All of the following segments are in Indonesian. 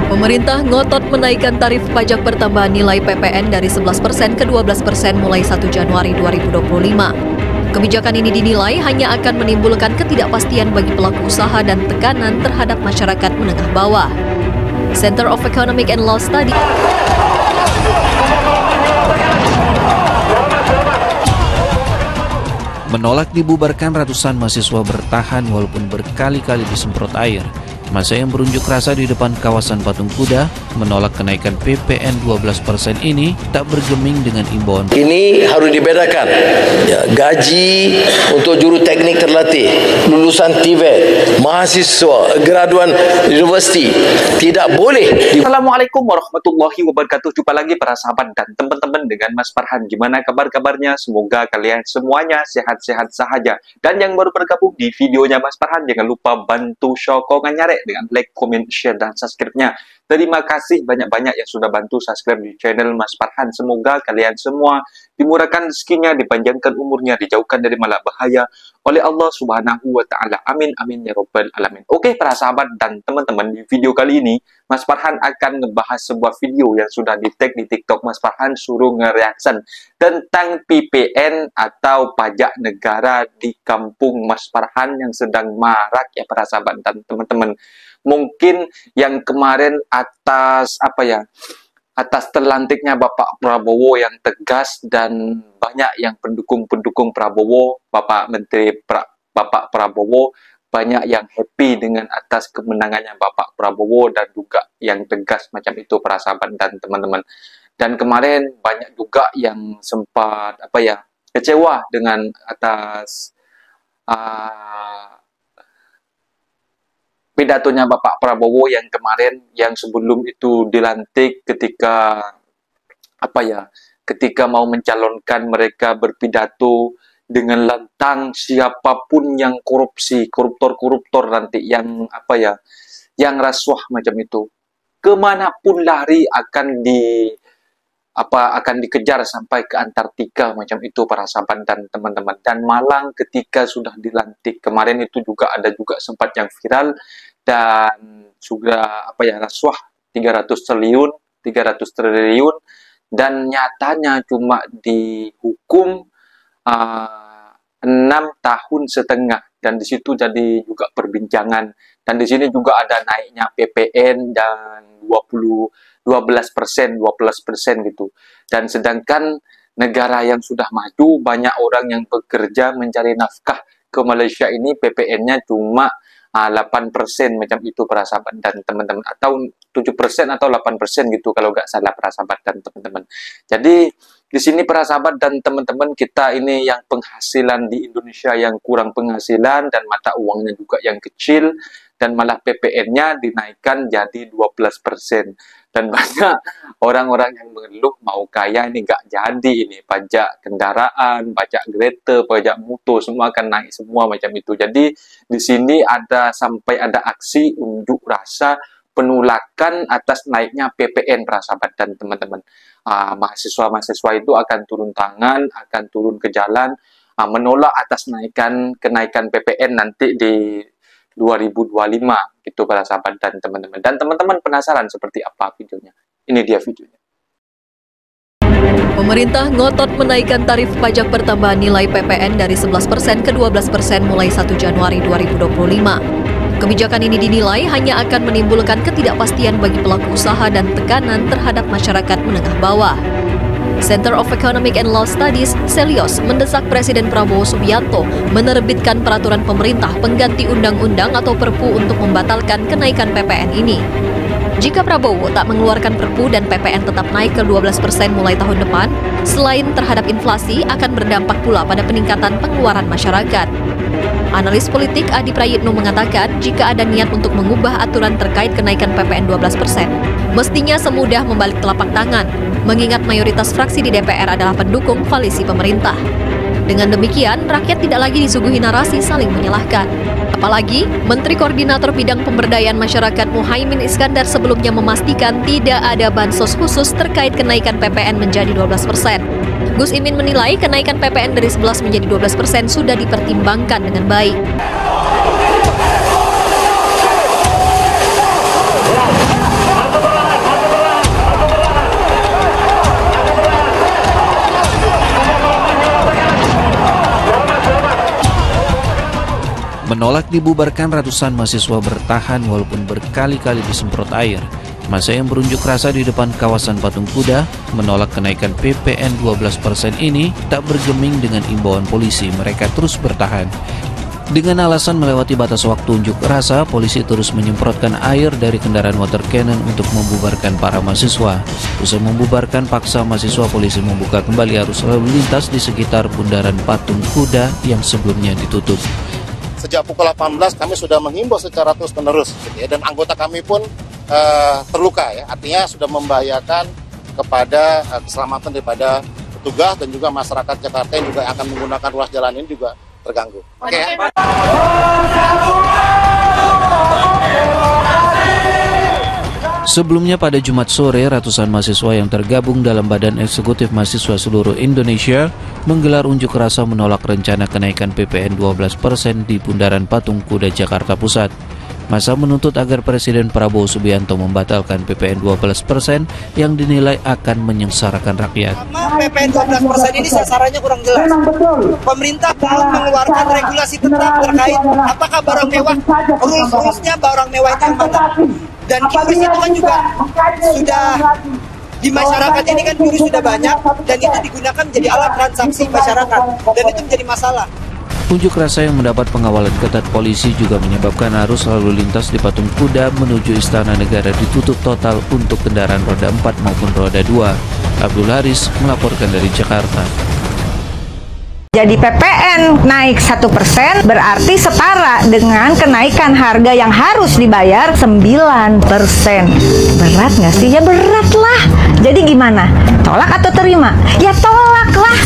Pemerintah ngotot menaikkan tarif pajak pertambahan nilai PPN dari 11% ke 12% mulai 1 Januari 2025. Kebijakan ini dinilai hanya akan menimbulkan ketidakpastian bagi pelaku usaha dan tekanan terhadap masyarakat menengah bawah. Center of Economic and Law Studies menolak dibubarkan, ratusan mahasiswa bertahan walaupun berkali-kali disemprot air. Masa yang berunjuk rasa di depan kawasan Patung Kuda menolak kenaikan PPN 12% ini tak bergeming dengan imbauan. Ini harus dibedakan. Ya, gaji untuk juru teknik terlatih, lulusan TVET, mahasiswa, graduan universiti tidak boleh. Assalamualaikum warahmatullahi wabarakatuh. Jumpa lagi para sahabat dan teman-teman dengan Mas Farhan. Gimana kabar-kabarnya? Semoga kalian semuanya sehat-sehat sahaja. Dan yang baru bergabung di videonya Mas Farhan, jangan lupa bantu sokongan nyare dengan like, comment, share, dan subscribe-nya. Terima kasih banyak-banyak yang sudah bantu subscribe di channel Mas Farhan. Semoga kalian semua dimurahkan rezekinya, dipanjangkan umurnya, dijauhkan dari malapetaka oleh Allah Subhanahu wa Ta'ala. Amin, amin ya Rabbal Alamin. Oke, para sahabat dan teman-teman, di video kali ini Mas Farhan akan ngebahas sebuah video yang sudah di-tag di TikTok Mas Farhan, suruh nge-reaction tentang PPN atau pajak negara di kampung Mas Farhan yang sedang marak ya para sahabat dan teman-teman. Mungkin yang kemarin atas terlantiknya Bapak Prabowo yang tegas dan banyak yang pendukung Prabowo, Bapak Prabowo banyak yang happy dengan atas kemenangannya Bapak Prabowo dan juga yang tegas macam itu para sahabat dan teman-teman. Dan kemarin banyak juga yang sempat kecewa dengan atas pidatonya Bapak Prabowo yang kemarin, yang sebelum itu dilantik ketika ketika mau mencalonkan mereka berpidato dengan lantang siapapun yang korupsi, koruptor nanti yang yang rasuah macam itu, kemanapun lari akan dikejar sampai ke Antartika macam itu para sahabat dan teman-teman. Dan Malang ketika sudah dilantik kemarin itu juga ada sempat yang viral dan juga rasuah 300 triliun dan nyatanya cuma dihukum 6,5 tahun dan di situ jadi juga perbincangan. Dan di sini juga ada naiknya PPN dan 12% gitu. Dan sedangkan negara yang sudah maju, banyak orang yang bekerja mencari nafkah ke Malaysia ini PPN-nya cuma 8% macam itu para sahabat dan teman-teman, atau 7% atau 8% gitu kalau nggak salah para sahabat dan teman-teman. Jadi di sini para sahabat dan teman-teman, kita ini yang penghasilan di Indonesia yang kurang penghasilan dan mata uangnya juga yang kecil, dan malah PPN-nya dinaikkan jadi 12%. Dan banyak orang-orang yang mengeluh mau kaya ini nggak jadi, ini pajak kendaraan, pajak kereta, pajak motor semua akan naik semua macam itu. Jadi di sini sampai ada aksi unjuk rasa penolakan atas naiknya PPN para sahabat dan teman-teman. Mahasiswa-mahasiswa itu akan turun tangan, akan turun ke jalan menolak atas kenaikan PPN nanti di 2025 gitu para sahabat dan teman-teman. Dan teman-teman penasaran seperti apa videonya? Ini dia videonya. Pemerintah ngotot menaikkan tarif pajak pertambahan nilai PPN dari 11% ke 12% mulai 1 Januari 2025. Kebijakan ini dinilai hanya akan menimbulkan ketidakpastian bagi pelaku usaha dan tekanan terhadap masyarakat menengah bawah. Center of Economic and Law Studies, Celios, mendesak Presiden Prabowo Subianto menerbitkan peraturan pemerintah pengganti undang-undang atau Perpu untuk membatalkan kenaikan PPN ini. Jika Prabowo tak mengeluarkan Perpu dan PPN tetap naik ke 12% mulai tahun depan, selain terhadap inflasi, akan berdampak pula pada peningkatan pengeluaran masyarakat. Analis politik Adi Prayitno mengatakan, jika ada niat untuk mengubah aturan terkait kenaikan PPN 12%, mestinya semudah membalik telapak tangan, mengingat mayoritas fraksi di DPR adalah pendukung koalisi pemerintah. Dengan demikian, rakyat tidak lagi disuguhi narasi saling menyalahkan. Apalagi, Menteri Koordinator Bidang Pemberdayaan Masyarakat Muhaimin Iskandar sebelumnya memastikan tidak ada bansos khusus terkait kenaikan PPN menjadi 12%. Gus Imin menilai kenaikan PPN dari 11 menjadi 12% sudah dipertimbangkan dengan baik. Menolak dibubarkan, ratusan mahasiswa bertahan walaupun berkali-kali disemprot air. Massa yang berunjuk rasa di depan kawasan Patung Kuda menolak kenaikan PPN 12% ini tak bergeming dengan imbauan polisi. Mereka terus bertahan. Dengan alasan melewati batas waktu unjuk rasa, polisi terus menyemprotkan air dari kendaraan water cannon untuk membubarkan para mahasiswa. Usai membubarkan paksa mahasiswa, polisi membuka kembali arus lalu lintas di sekitar bundaran Patung Kuda yang sebelumnya ditutup. Sejak pukul 18 kami sudah menghimbau secara terus-menerus, gitu ya, dan anggota kami pun terluka, ya, artinya sudah membahayakan kepada keselamatan daripada petugas dan juga masyarakat Jakarta yang juga akan menggunakan ruas jalan ini juga terganggu. Oke. Sebelumnya pada Jumat sore, ratusan mahasiswa yang tergabung dalam Badan Eksekutif Mahasiswa Seluruh Indonesia menggelar unjuk rasa menolak rencana kenaikan PPN 12% di Bundaran Patung Kuda, Jakarta Pusat. Massa menuntut agar Presiden Prabowo Subianto membatalkan PPN 12% yang dinilai akan menyengsarakan rakyat. PPN 12% ini sasarannya kurang jelas. Pemerintah belum mengeluarkan regulasi tetap terkait apakah barang mewah, rules-rulesnya barang mewah itu yang mana. Dan QRIS itu kan juga sudah di masyarakat ini kan QRIS sudah banyak dan itu digunakan menjadi alat transaksi masyarakat dan itu menjadi masalah. Unjuk rasa yang mendapat pengawalan ketat polisi juga menyebabkan arus lalu lintas di Patung Kuda menuju Istana Negara ditutup total untuk kendaraan roda 4 maupun roda 2. Abdul Haris melaporkan dari Jakarta. Jadi PPN naik 1% berarti setara dengan kenaikan harga yang harus dibayar 9%. Berat nggak sih? Ya berat lah. Jadi gimana? Tolak atau terima? Ya tolak lah.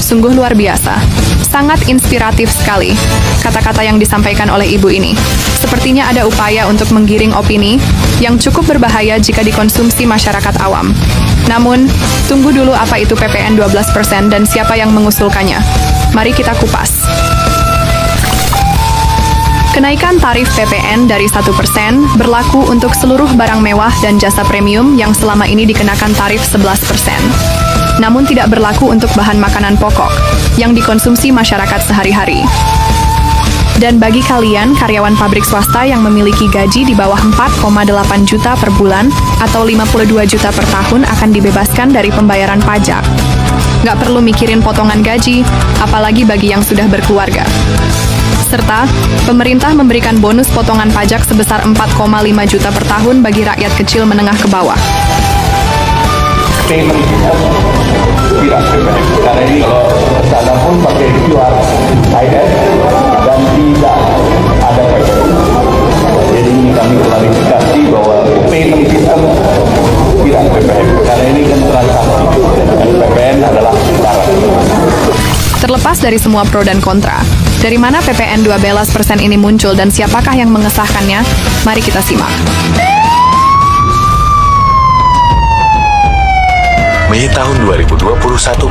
Sungguh luar biasa. Sangat inspiratif sekali kata-kata yang disampaikan oleh ibu ini. Sepertinya ada upaya untuk menggiring opini yang cukup berbahaya jika dikonsumsi masyarakat awam. Namun, tunggu dulu apa itu PPN 12% dan siapa yang mengusulkannya. Mari kita kupas. Kenaikan tarif PPN dari 1% berlaku untuk seluruh barang mewah dan jasa premium yang selama ini dikenakan tarif 11%. Namun tidak berlaku untuk bahan makanan pokok yang dikonsumsi masyarakat sehari-hari. Dan bagi kalian karyawan pabrik swasta yang memiliki gaji di bawah 4,8 juta per bulan atau 52 juta per tahun akan dibebaskan dari pembayaran pajak. Nggak perlu mikirin potongan gaji, apalagi bagi yang sudah berkeluarga. Serta, pemerintah memberikan bonus potongan pajak sebesar 4,5 juta per tahun bagi rakyat kecil menengah ke bawah. Payment tidak PPN. Karena ini kalau sana pun pakai QR ID dan tidak ada PPN. Jadi ini kami klarifikasi bahwa payment system tidak PPN. Karena ini kan transaksi dan PPN adalah barang. Terlepas dari semua pro dan kontra, dari mana PPN 12% ini muncul dan siapakah yang mengesahkannya? Mari kita simak. Mei tahun 2021,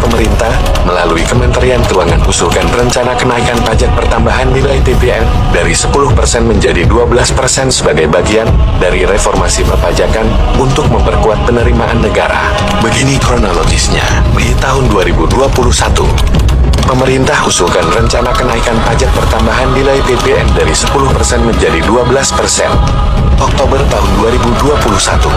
pemerintah melalui Kementerian Keuangan usulkan rencana kenaikan pajak pertambahan nilai PPN dari 10% menjadi 12% sebagai bagian dari reformasi perpajakan untuk memperkuat penerimaan negara. Begini kronologisnya. Mei tahun 2021, pemerintah usulkan rencana kenaikan pajak pertambahan nilai PPN dari 10% menjadi 12%. Oktober tahun 2021,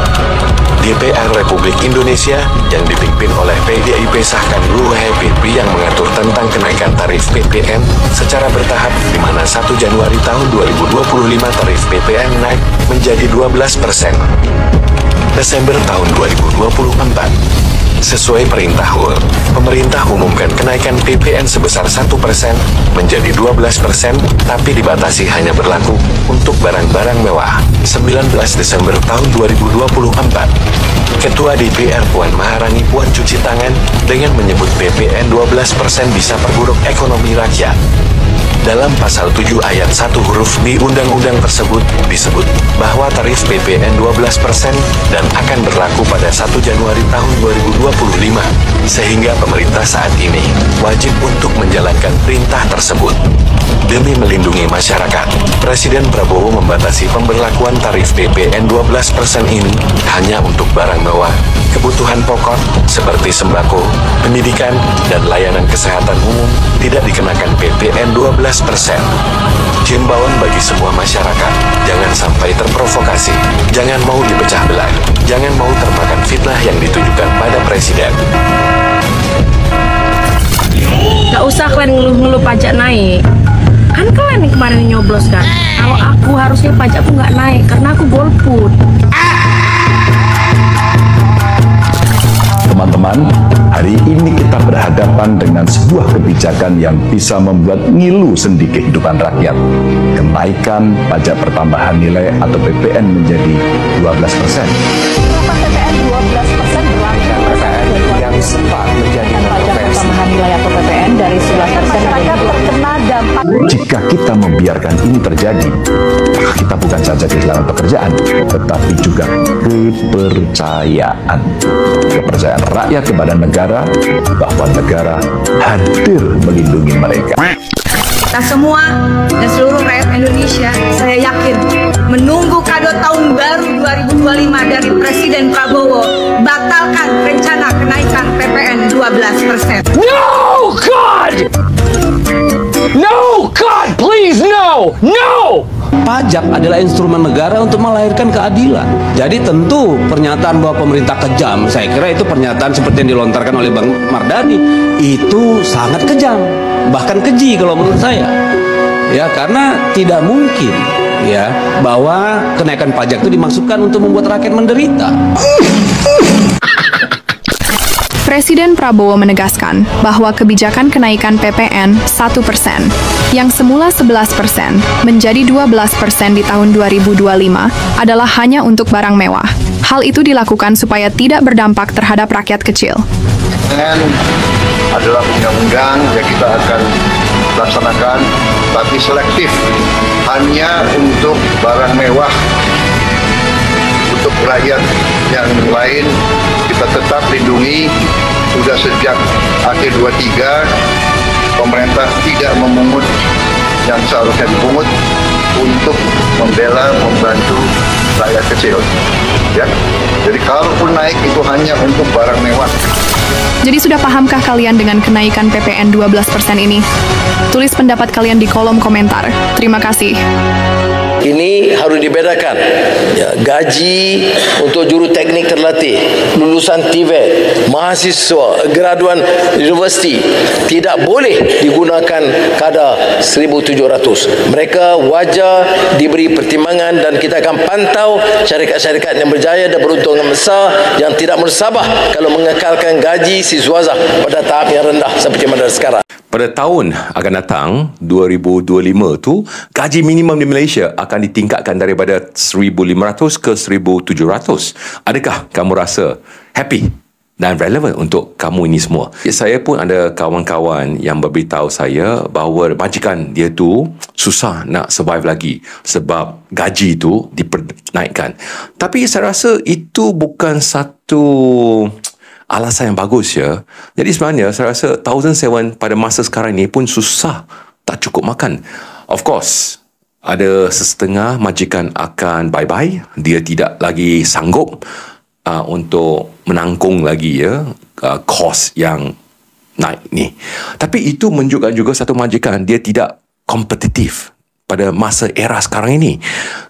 DPR Republik Indonesia yang dipimpin oleh PDIP sahkan UUHPP yang mengatur tentang kenaikan tarif PPN secara bertahap, di mana 1 Januari tahun 2025 tarif PPN naik menjadi 12%. Desember tahun 2024, sesuai perintah HUR, pemerintah umumkan kenaikan PPN sebesar 1% menjadi 12%, tapi dibatasi hanya berlaku untuk barang-barang mewah. 19 Desember tahun 2024, Ketua DPR Puan Maharani Puan cuci tangan dengan menyebut PPN 12% bisa perburuk ekonomi rakyat. Dalam pasal 7 ayat 1 huruf di undang-undang tersebut disebut bahwa tarif PPN 12% dan akan berlaku pada 1 Januari tahun 2025, sehingga pemerintah saat ini wajib untuk menjalankan perintah tersebut. Demi melindungi masyarakat, Presiden Prabowo membatasi pemberlakuan tarif PPN 12% ini hanya untuk barang mewah, kebutuhan pokok seperti sembako, pendidikan, dan layanan kesehatan umum tidak dikenakan PPN 12%. Himbauan bagi semua masyarakat, jangan sampai terprovokasi, jangan mau dipecah belah, jangan mau termakan fitnah yang ditujukan pada Presiden. Gak usah kalian ngeluh-ngeluh pajak naik. Kan kalian yang kemarin nyoblos kan. Kalau aku harusnya pajakku nggak naik karena aku golput. Teman-teman, hari ini kita berhadapan dengan sebuah kebijakan yang bisa membuat ngilu sendi kehidupan rakyat. Kenaikan pajak pertambahan nilai atau PPN menjadi 12%. PPN 12% berlaku yang sempat menjadi pajak pertambahan nilai atau PPN dari 11% masyarakat terkena dampak. Jika kita membiarkan ini terjadi, kita bukan saja kehilangan pekerjaan, tetapi juga kepercayaan. Kepercayaan rakyat kepada negara, bahwa negara hadir melindungi mereka. Kita semua dan seluruh rakyat Indonesia, saya yakin menunggu kado tahun baru 2025 dari Presiden Prabowo, batalkan rencana kenaikan PPN 12%. No, God! No, God, please, no! No! Pajak adalah instrumen negara untuk melahirkan keadilan. Jadi tentu pernyataan bahwa pemerintah kejam, saya kira itu pernyataan seperti yang dilontarkan oleh Bang Mardhani, itu sangat kejam, bahkan keji kalau menurut saya. Ya, karena tidak mungkin ya bahwa kenaikan pajak itu dimaksudkan untuk membuat rakyat menderita. Presiden Prabowo menegaskan bahwa kebijakan kenaikan PPN 1% yang semula 11% menjadi 12% di tahun 2025 adalah hanya untuk barang mewah. Hal itu dilakukan supaya tidak berdampak terhadap rakyat kecil. PPN adalah undang-undang yang kita akan laksanakan, tapi selektif, hanya untuk barang mewah. Untuk rakyat yang lain kita tetap lindungi. Sudah sejak akhir 23 pemerintah tidak memungut yang seharusnya dipungut untuk membela, membantu rakyat kecil. Ya, jadi kalaupun naik itu hanya untuk barang mewah. Jadi sudah pahamkah kalian dengan kenaikan PPN 12% ini? Tulis pendapat kalian di kolom komentar. Terima kasih. Ini harus dibedakan. Ya, gaji untuk juru teknik terlatih, lulusan TVET, mahasiswa, graduan universiti tidak boleh digunakan kadar 1.700. Mereka wajar diberi pertimbangan dan kita akan pantau syarikat-syarikat yang berjaya dan beruntungan besar yang tidak bersabar kalau mengekalkan gaji siswaza pada tahap yang rendah seperti mana sekarang. Pada tahun akan datang, 2025 tu, gaji minimum di Malaysia akan ditingkatkan daripada 1.500 ke 1.700. Adakah kamu rasa happy dan relevan untuk kamu ini semua? Saya pun ada kawan-kawan yang beritahu saya bahawa majikan dia tu susah nak survive lagi sebab gaji tu dipernaikkan. Tapi saya rasa itu bukan satu alasan yang bagus ya. Jadi sebenarnya saya rasa 1,700 pada masa sekarang ni pun susah, tak cukup makan. Of course, ada setengah majikan akan bye-bye. Dia tidak lagi sanggup untuk menanggung lagi ya kos yang naik ni. Tapi itu menunjukkan juga satu majikan dia tidak kompetitif pada masa era sekarang ini.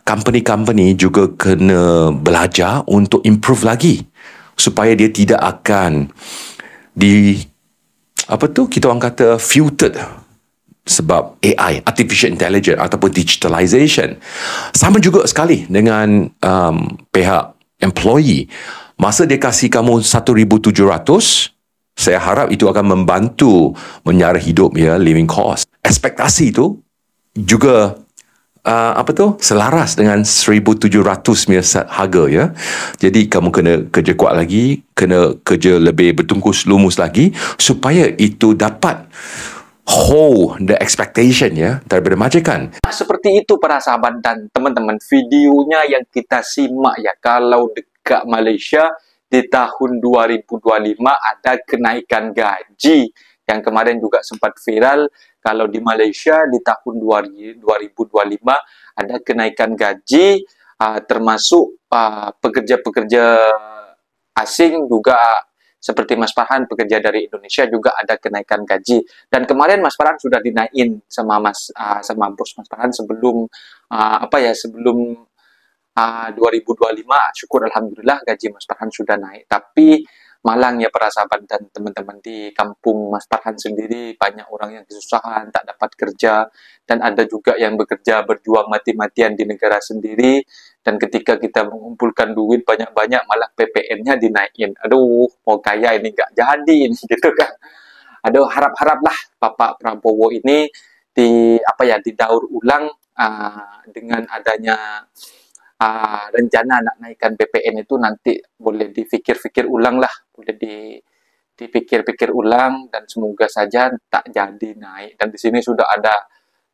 Company-company juga kena belajar untuk improve lagi, supaya dia tidak akan kita orang kata filtered sebab AI, artificial intelligence ataupun digitalization. Sama juga sekali dengan pihak employee. Masa dia kasih kamu 1.700, saya harap itu akan membantu menyara hidup ya, living cost. Ekspektasi itu juga selaras dengan 1.700 punya harga ya. Jadi kamu kena kerja kuat lagi, kena kerja lebih bertungkus lumus lagi supaya itu dapat hold the expectation ya daripada majikan. Seperti itu para sahabat dan teman-teman, videonya yang kita simak ya, kalau dekat Malaysia di tahun 2025 ada kenaikan gaji yang kemarin juga sempat viral. Kalau di Malaysia di tahun 2025 ada kenaikan gaji, termasuk pekerja-pekerja asing juga seperti Mas Farhan pekerja dari Indonesia juga ada kenaikan gaji. Dan kemarin Mas Farhan sudah dinaikin sama sama bos Mas Farhan sebelum sebelum 2025. Syukur alhamdulillah gaji Mas Farhan sudah naik. Tapi malangnya para sahabat dan teman-teman, di kampung Mas Farhan sendiri banyak orang yang kesusahan, tak dapat kerja, dan ada juga yang bekerja berjuang mati-matian di negara sendiri, dan ketika kita mengumpulkan duit banyak-banyak malah PPN-nya dinaikin. Aduh, mau kaya ini nggak jadi ini gitu kan. Aduh, harap-haraplah Bapak Prabowo ini didaur ulang dengan adanya rencana nak naikkan PPN itu nanti boleh dipikir-pikir ulang lah, boleh dipikir-pikir ulang, dan semoga saja tak jadi naik. Dan di sini sudah ada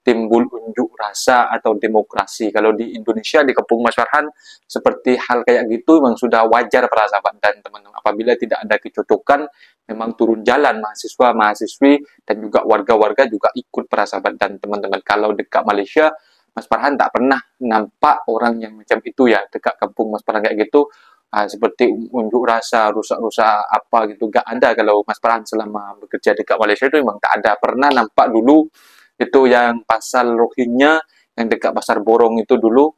timbul unjuk rasa atau demokrasi. Kalau di Indonesia, di kampung Mas Farhan, seperti hal kayak gitu memang sudah wajar para sahabat dan teman-teman. Apabila tidak ada kecocokan, memang turun jalan mahasiswa, mahasiswi, dan juga warga-warga juga ikut para sahabat dan teman-teman. Kalau dekat Malaysia, Mas Farhan tak pernah nampak orang yang macam itu ya, dekat kampung Mas Farhan kayak gitu, seperti unjuk rasa, rusak-rusak apa gitu, gak ada. Kalau Mas Farhan selama bekerja dekat Malaysia itu memang tak ada. Pernah nampak dulu itu yang pasar Rohingya, yang dekat pasar Borong itu dulu,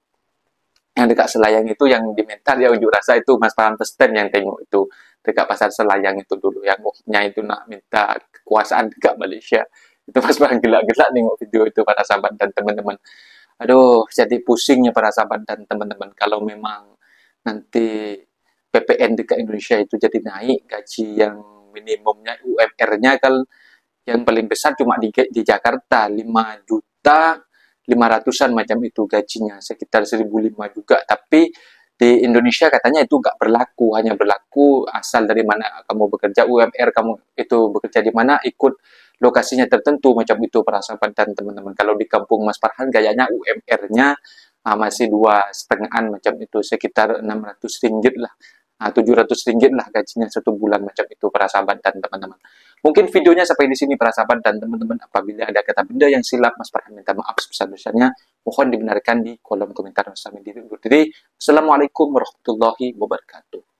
yang dekat Selayang itu yang diminta dia unjuk rasa, itu Mas Farhan first time yang tengok itu dekat pasar Selayang itu dulu, yang Rohingya itu nak minta kekuasaan dekat Malaysia. Itu Mas Farhan gelak-gelak nengok video itu para sahabat dan teman-teman. Aduh, jadi pusingnya para sahabat dan teman-teman. Kalau memang nanti PPN dekat Indonesia itu jadi naik, gaji yang minimumnya UMR-nya kan yang paling besar cuma di Jakarta 5.500.000-an macam itu gajinya, sekitar 1.500 juga. Tapi di Indonesia katanya itu nggak berlaku, hanya berlaku asal dari mana kamu bekerja, UMR kamu itu bekerja di mana, ikut lokasinya tertentu macam itu para sahabat dan teman-teman. Kalau di kampung Mas Farhan gayanya UMR-nya masih 2,5-an macam itu, sekitar 600 ringgit lah, 700 ringgit lah gajinya satu bulan macam itu para sahabat dan teman-teman. Mungkin videonya sampai di sini para sahabat dan teman-teman. Apabila ada kata benda yang silap, Mas Farhan minta maaf sebesar-besarnya. Mohon dibenarkan di kolom komentar. Assalamualaikum warahmatullahi wabarakatuh.